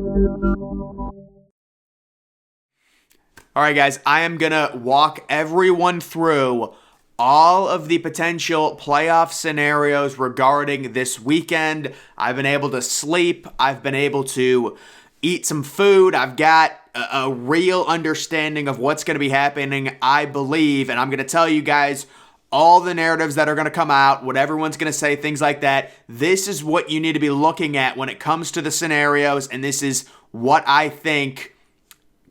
All right, guys, I am going to walk everyone through all of the potential playoff scenarios regarding this weekend. I've been able to sleep. I've been able to eat some food. I've got a real understanding of what's going to be happening, I believe, and I'm going to tell you guys all the narratives that are going to come out, what everyone's going to say, things like that. This is what you need to be looking at when it comes to the scenarios, and this is what I think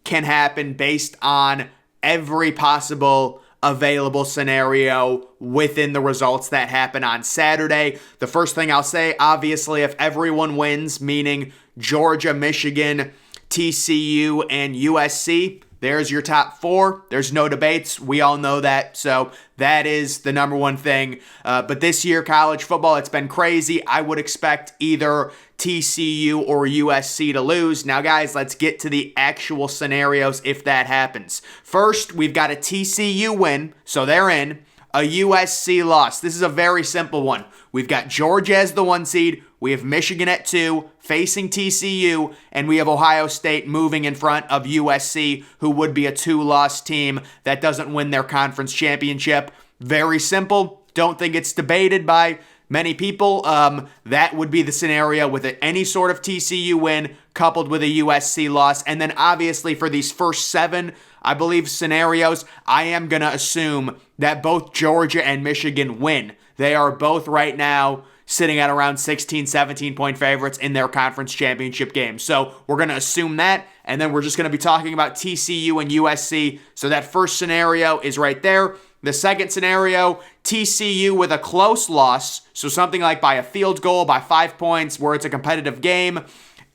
can happen based on every possible available scenario within the results that happen on Saturday. The first thing I'll say, obviously, if everyone wins, meaning Georgia, Michigan, TCU, and USC, there's your top four. There's no debates. We all know that. So that is the number one thing. But this year, college football, it's been crazy. I would expect either TCU or USC to lose. Now, guys, let's get to the actual scenarios if that happens. First, we've got a TCU win, so they're in. A USC loss. This is a very simple one. We've got Georgia as the 1 seed. We have Michigan at 2, facing TCU, and we have Ohio State moving in front of USC, who would be a 2-loss team that doesn't win their conference championship. Very simple. Don't think it's debated by many people. That would be the scenario with any sort of TCU win coupled with a USC loss. And then obviously for these first 7, I believe, scenarios, I am going to assume that both Georgia and Michigan win. They are both right now sitting at around 16, 17-point favorites in their conference championship games. So we're going to assume that, and then we're just going to be talking about TCU and USC. So that first scenario is right there. The second scenario, TCU with a close loss, so something like by a field goal, by 5 points, where it's a competitive game,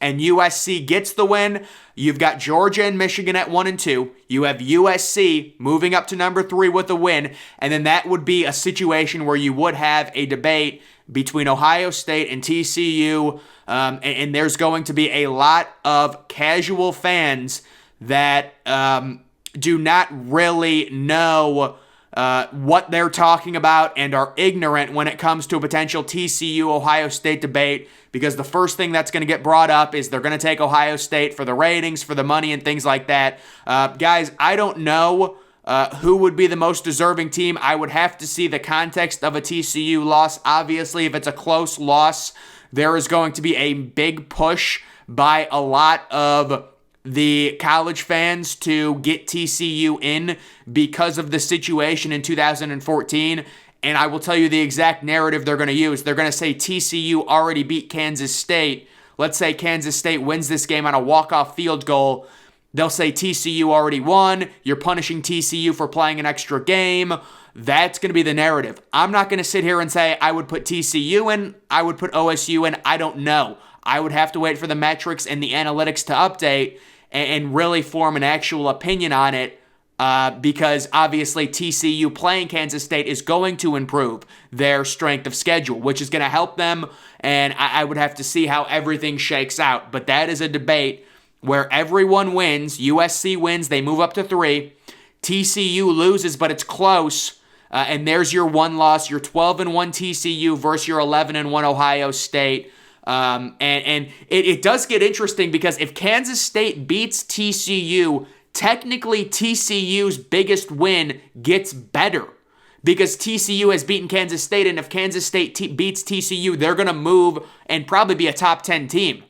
and USC gets the win. You've got Georgia and Michigan at 1 and 2. You have USC moving up to number 3 with a win, and then that would be a situation where you would have a debate between Ohio State and TCU, and there's going to be a lot of casual fans that do not really know what they're talking about and are ignorant when it comes to a potential TCU-Ohio State debate, because the first thing that's going to get brought up is they're going to take Ohio State for the ratings, for the money, and things like that. Guys, I don't know who would be the most deserving team. I would have to see the context of a TCU loss. Obviously, if it's a close loss, there is going to be a big push by a lot of the college fans to get TCU in because of the situation in 2014. And I will tell you the exact narrative they're going to use. They're going to say TCU already beat Kansas State. Let's say Kansas State wins this game on a walk-off field goal. They'll say TCU already won. You're punishing TCU for playing an extra game. That's going to be the narrative. I'm not going to sit here and say I would put TCU in, I would put OSU in. I don't know. I would have to wait for the metrics and the analytics to update and really form an actual opinion on it, because obviously TCU playing Kansas State is going to improve their strength of schedule, which is going to help them, and I would have to see how everything shakes out. But that is a debate where everyone wins. USC wins, they move up to 3. TCU loses, but it's close, and there's your one loss, your 12-1 TCU versus your 11-1 Ohio State. And it does get interesting, because if Kansas State beats TCU, technically TCU's biggest win gets better, because TCU has beaten Kansas State, and if Kansas State beats TCU, they're going to move and probably be a top 10 team.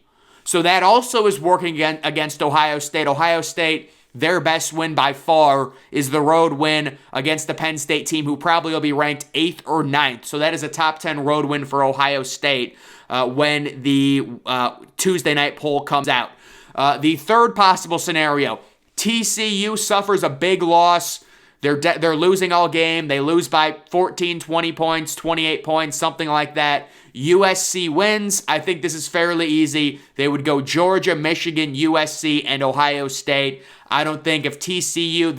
So that also is working against Ohio State. Ohio State, their best win by far is the road win against the Penn State team, who probably will be ranked 8th or 9th. So that is a top 10 road win for Ohio State when the Tuesday night poll comes out. The third possible scenario, TCU suffers a big loss. They're losing all game. They lose by 14, 20 points, 28 points, something like that. USC wins. I think this is fairly easy. They would go Georgia, Michigan, USC, and Ohio State. I don't think if TCU,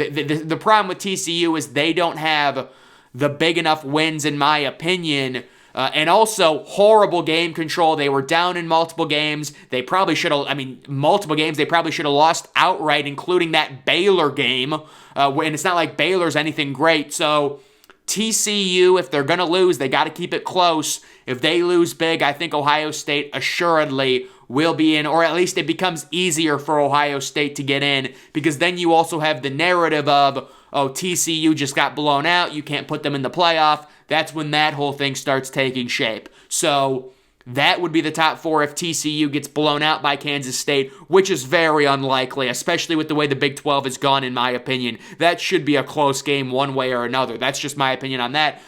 the problem with TCU is they don't have the big enough wins, in my opinion. And also, horrible game control. They were down in multiple games. They probably should have, multiple games they probably should have lost outright, including that Baylor game. And it's not like Baylor's anything great. So TCU, if they're going to lose, they got to keep it close. If they lose big, I think Ohio State assuredly will be in, or at least it becomes easier for Ohio State to get in, because then you also have the narrative of, oh, TCU just got blown out, you can't put them in the playoff. That's when that whole thing starts taking shape. So that would be the top four if TCU gets blown out by Kansas State, which is very unlikely, especially with the way the Big 12 has gone, in my opinion. That should be a close game one way or another. That's just my opinion on that.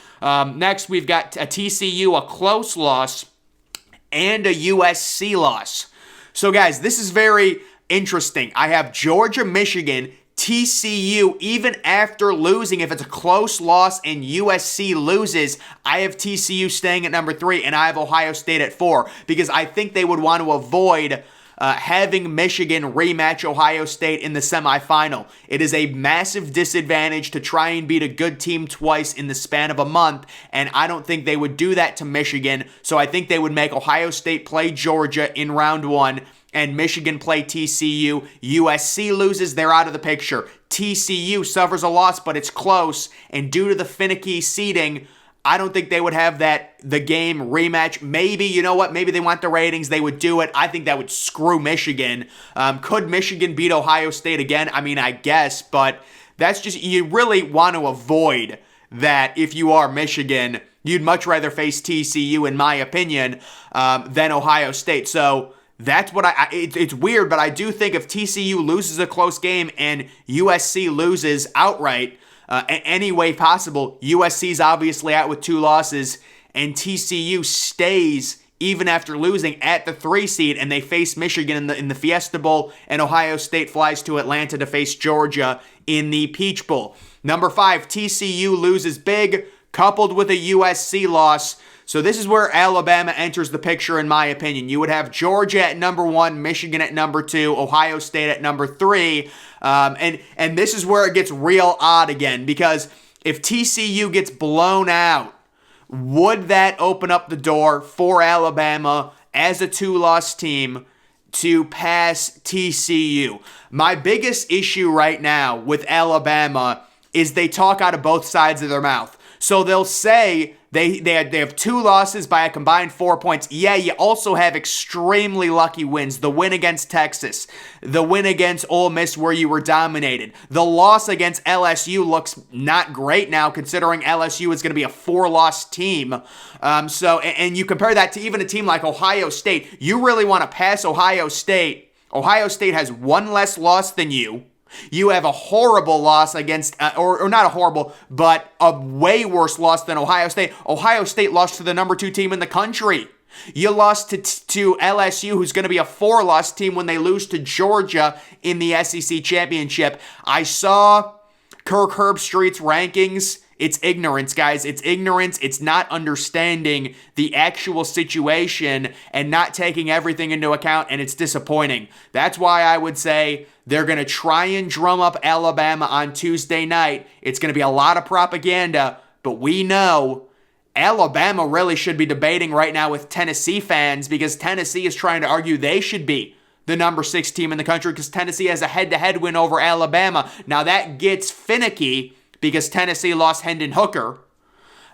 Next, we've got a TCU, a close loss, and a USC loss. So, guys, this is very interesting. I have Georgia, Michigan, TCU, even after losing, if it's a close loss and USC loses, I have TCU staying at number 3, and I have Ohio State at 4, because I think they would want to avoid having Michigan rematch Ohio State in the semifinal. It is a massive disadvantage to try and beat a good team twice in the span of a month, and I don't think they would do that to Michigan, so I think they would make Ohio State play Georgia in round 1, and Michigan play TCU. USC loses, they're out of the picture. TCU suffers a loss, but it's close, and due to the finicky seeding, I don't think they would have the game rematch. Maybe, you know what, maybe they want the ratings, they would do it. I think that would screw Michigan. Could Michigan beat Ohio State again? I mean, I guess, but that's just, you really want to avoid that if you are Michigan. You'd much rather face TCU, in my opinion, than Ohio State. So that's what it's weird, but I do think if TCU loses a close game and USC loses outright, any way possible, USC's obviously out with 2 losses, and TCU stays even after losing at the 3 seed, and they face Michigan in the Fiesta Bowl, and Ohio State flies to Atlanta to face Georgia in the Peach Bowl. Number 5, TCU loses big, coupled with a USC loss. So this is where Alabama enters the picture, in my opinion. You would have Georgia at number 1, Michigan at number 2, Ohio State at number 3. And this is where it gets real odd again, because if TCU gets blown out, would that open up the door for Alabama as a 2-loss team to pass TCU? My biggest issue right now with Alabama is they talk out of both sides of their mouth. So they'll say they have 2 losses by a combined 4 points. Yeah, you also have extremely lucky wins. The win against Texas, the win against Ole Miss where you were dominated. The loss against LSU looks not great now, considering LSU is going to be a 4-loss team. And you compare that to even a team like Ohio State. You really want to pass Ohio State. Ohio State has 1 less loss than you. You have a horrible loss against, or not a horrible, but a way worse loss than Ohio State. Ohio State lost to the number 2 team in the country. You lost to LSU, who's going to be a 4-loss team when they lose to Georgia in the SEC championship. I saw Kirk Herbstreit's rankings. It's ignorance, guys. It's ignorance. It's not understanding the actual situation and not taking everything into account, and it's disappointing. That's why I would say they're going to try and drum up Alabama on Tuesday night. It's going to be a lot of propaganda, but we know Alabama really should be debating right now with Tennessee fans, because Tennessee is trying to argue they should be the number 6 team in the country because Tennessee has a head-to-head win over Alabama. Now that gets finicky because Tennessee lost Hendon Hooker.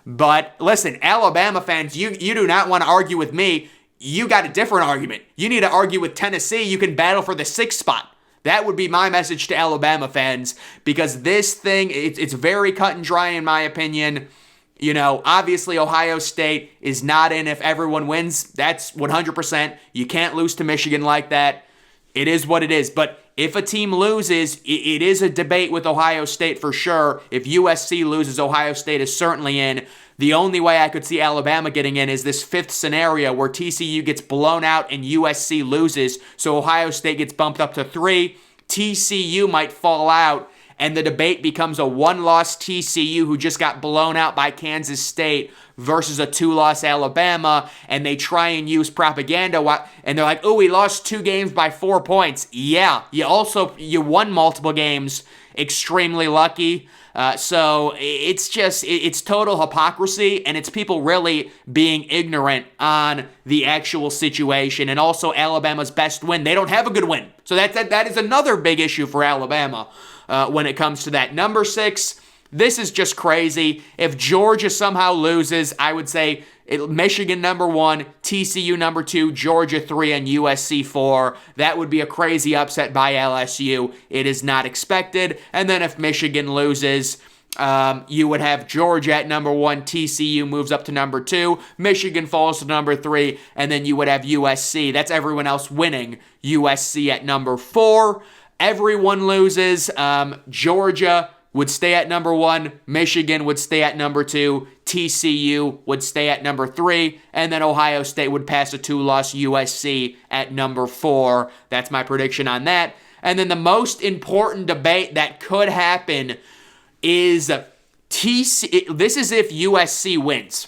But listen, Alabama fans, you do not want to argue with me. You got a different argument. You need to argue with Tennessee. You can battle for the 6th spot. That would be my message to Alabama fans, because this thing, it's very cut and dry in my opinion. You know, obviously Ohio State is not in if everyone wins. That's 100%. You can't lose to Michigan like that. It is what it is. But if a team loses, it is a debate with Ohio State for sure. If USC loses, Ohio State is certainly in. The only way I could see Alabama getting in is this 5th scenario where TCU gets blown out and USC loses, so Ohio State gets bumped up to 3. TCU might fall out, and the debate becomes a 1-loss TCU who just got blown out by Kansas State versus a 2-loss Alabama, and they try and use propaganda, and they're like, oh, we lost 2 games by 4 points. Yeah, you won multiple games, extremely lucky. So it's total hypocrisy, and it's people really being ignorant on the actual situation. And also Alabama's best win, they don't have a good win. So that is another big issue for Alabama when it comes to that. Number 6, This is just crazy. If Georgia somehow loses, I would say Michigan number 1, TCU number 2, Georgia 3, and USC 4. That would be a crazy upset by LSU. It is not expected. And then if Michigan loses, you would have Georgia at number 1, TCU moves up to number 2, Michigan falls to number 3, and then you would have USC. That's everyone else winning. USC at number 4. Everyone loses. Georgia would stay at number 1, Michigan would stay at number 2, TCU would stay at number 3, and then Ohio State would pass a 2-loss USC at number 4. That's my prediction on that. And then the most important debate that could happen is this is if USC wins.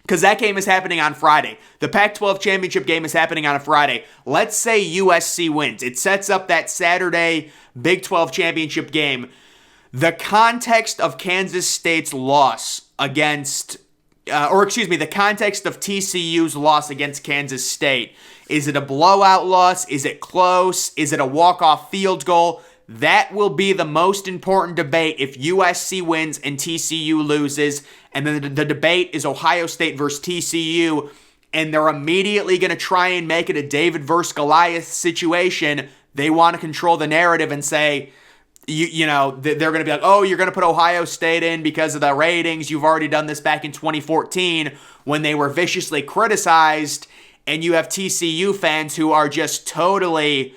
Because that game is happening on Friday. The Pac-12 championship game is happening on a Friday. Let's say USC wins. It sets up that Saturday Big 12 championship game. The context of Kansas State's loss against, the context of TCU's loss against Kansas State. Is it a blowout loss? Is it close? Is it a walk-off field goal? That will be the most important debate if USC wins and TCU loses. And then the debate is Ohio State versus TCU. And they're immediately going to try and make it a David versus Goliath situation. They want to control the narrative and say, they're going to be like, oh, you're going to put Ohio State in because of the ratings. You've already done this back in 2014 when they were viciously criticized. And you have TCU fans who are just totally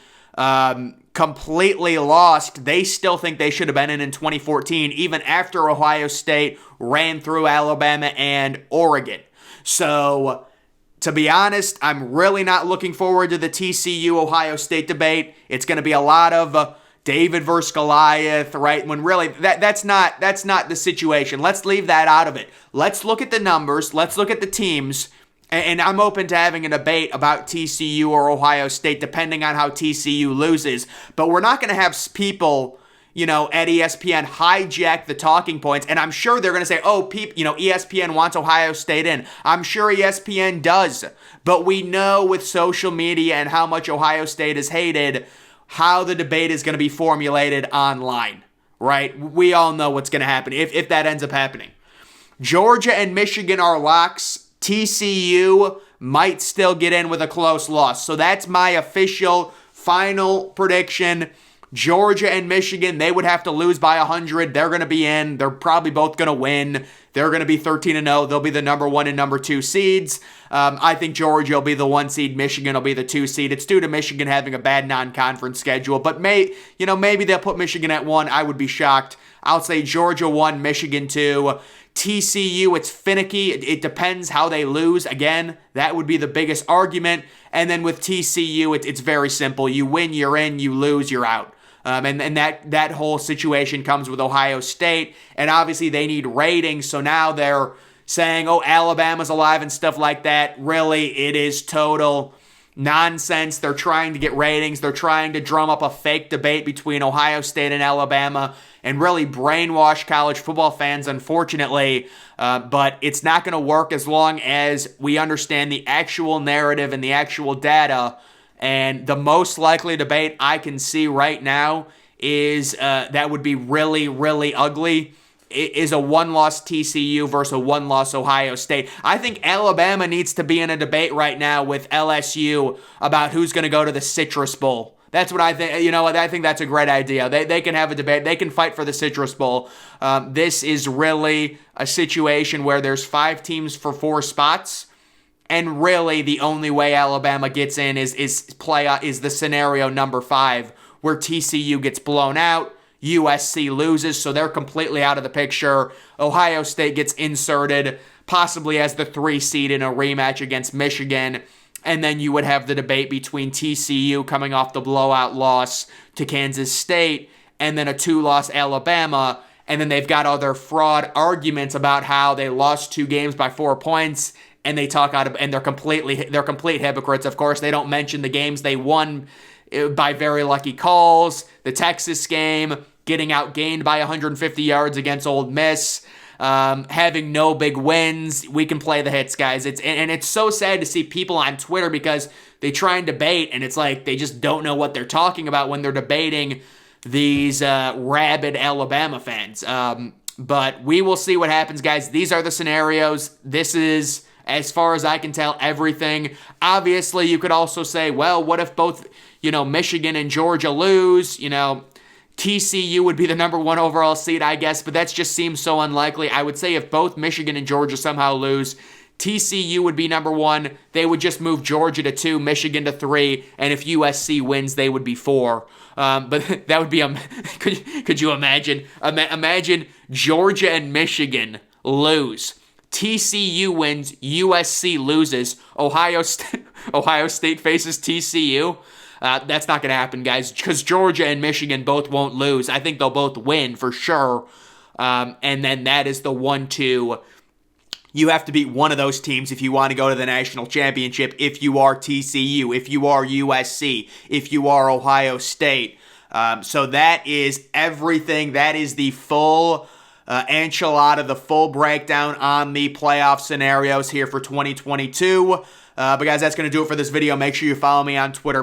completely lost. They still think they should have been in 2014, even after Ohio State ran through Alabama and Oregon. So, to be honest, I'm really not looking forward to the TCU-Ohio State debate. It's going to be a lot of David versus Goliath, right? When really, that's not the situation. Let's leave that out of it. Let's look at the numbers. Let's look at the teams. And I'm open to having a debate about TCU or Ohio State, depending on how TCU loses. But we're not going to have people, at ESPN hijack the talking points. And I'm sure they're going to say, ESPN wants Ohio State in. I'm sure ESPN does. But we know with social media and how much Ohio State is hated, how the debate is going to be formulated online, right? We all know what's going to happen if that ends up happening. Georgia and Michigan are locks. TCU might still get in with a close loss. So that's my official final prediction. Georgia and Michigan, they would have to lose by 100. They're going to be in. They're probably both going to win. They're going to be 13-0. They'll be the number 1 and number 2 seeds. I think Georgia will be the 1 seed. Michigan will be the 2 seed. It's due to Michigan having a bad non-conference schedule. But maybe they'll put Michigan at 1. I would be shocked. I'll say Georgia 1, Michigan 2. TCU, it's finicky. It depends how they lose. Again, that would be the biggest argument. And then with TCU, it's very simple. You win, you're in. You lose, you're out. And that whole situation comes with Ohio State. And obviously they need ratings. So now they're saying, Alabama's alive and stuff like that. Really, it is total nonsense. They're trying to get ratings. They're trying to drum up a fake debate between Ohio State and Alabama and really brainwash college football fans, unfortunately. But it's not going to work as long as we understand the actual narrative and the actual data. And the most likely debate I can see right now is that would be really, really ugly. It is a 1-loss TCU versus a 1-loss Ohio State. I think Alabama needs to be in a debate right now with LSU about who's going to go to the Citrus Bowl. That's what I think. I think that's a great idea. They can have a debate. They can fight for the Citrus Bowl. This is really a situation where there's 5 teams for 4 spots. And really, the only way Alabama gets in is the scenario number 5, where TCU gets blown out, USC loses, so they're completely out of the picture. Ohio State gets inserted, possibly as the 3 seed in a rematch against Michigan. And then you would have the debate between TCU coming off the blowout loss to Kansas State, and then a 2-loss Alabama. And then they've got other fraud arguments about how they lost 2 games by 4 points. And they talk out of, and they're complete hypocrites. Of course, they don't mention the games they won by very lucky calls. The Texas game, getting outgained by 150 yards against Ole Miss, having no big wins. We can play the hits, guys. It's so sad to see people on Twitter because they try and debate, and it's like they just don't know what they're talking about when they're debating these rabid Alabama fans. But we will see what happens, guys. These are the scenarios. This is, as far as I can tell, everything. Obviously, you could also say, well, what if both, Michigan and Georgia lose? TCU would be the number 1 overall seed, I guess, but that just seems so unlikely. I would say if both Michigan and Georgia somehow lose, TCU would be number 1. They would just move Georgia to 2, Michigan to 3, and if USC wins, they would be 4. But that would be could you imagine? Imagine Georgia and Michigan lose. TCU wins, USC loses. Ohio State faces TCU. That's not going to happen, guys, because Georgia and Michigan both won't lose. I think they'll both win for sure. And then that is the 1-2. You have to beat one of those teams if you want to go to the national championship, if you are TCU, if you are USC, if you are Ohio State. So that is everything. That is the full enchilada, the full breakdown on the playoff scenarios here for 2022. But guys, that's going to do it for this video. Make sure you follow me on Twitter.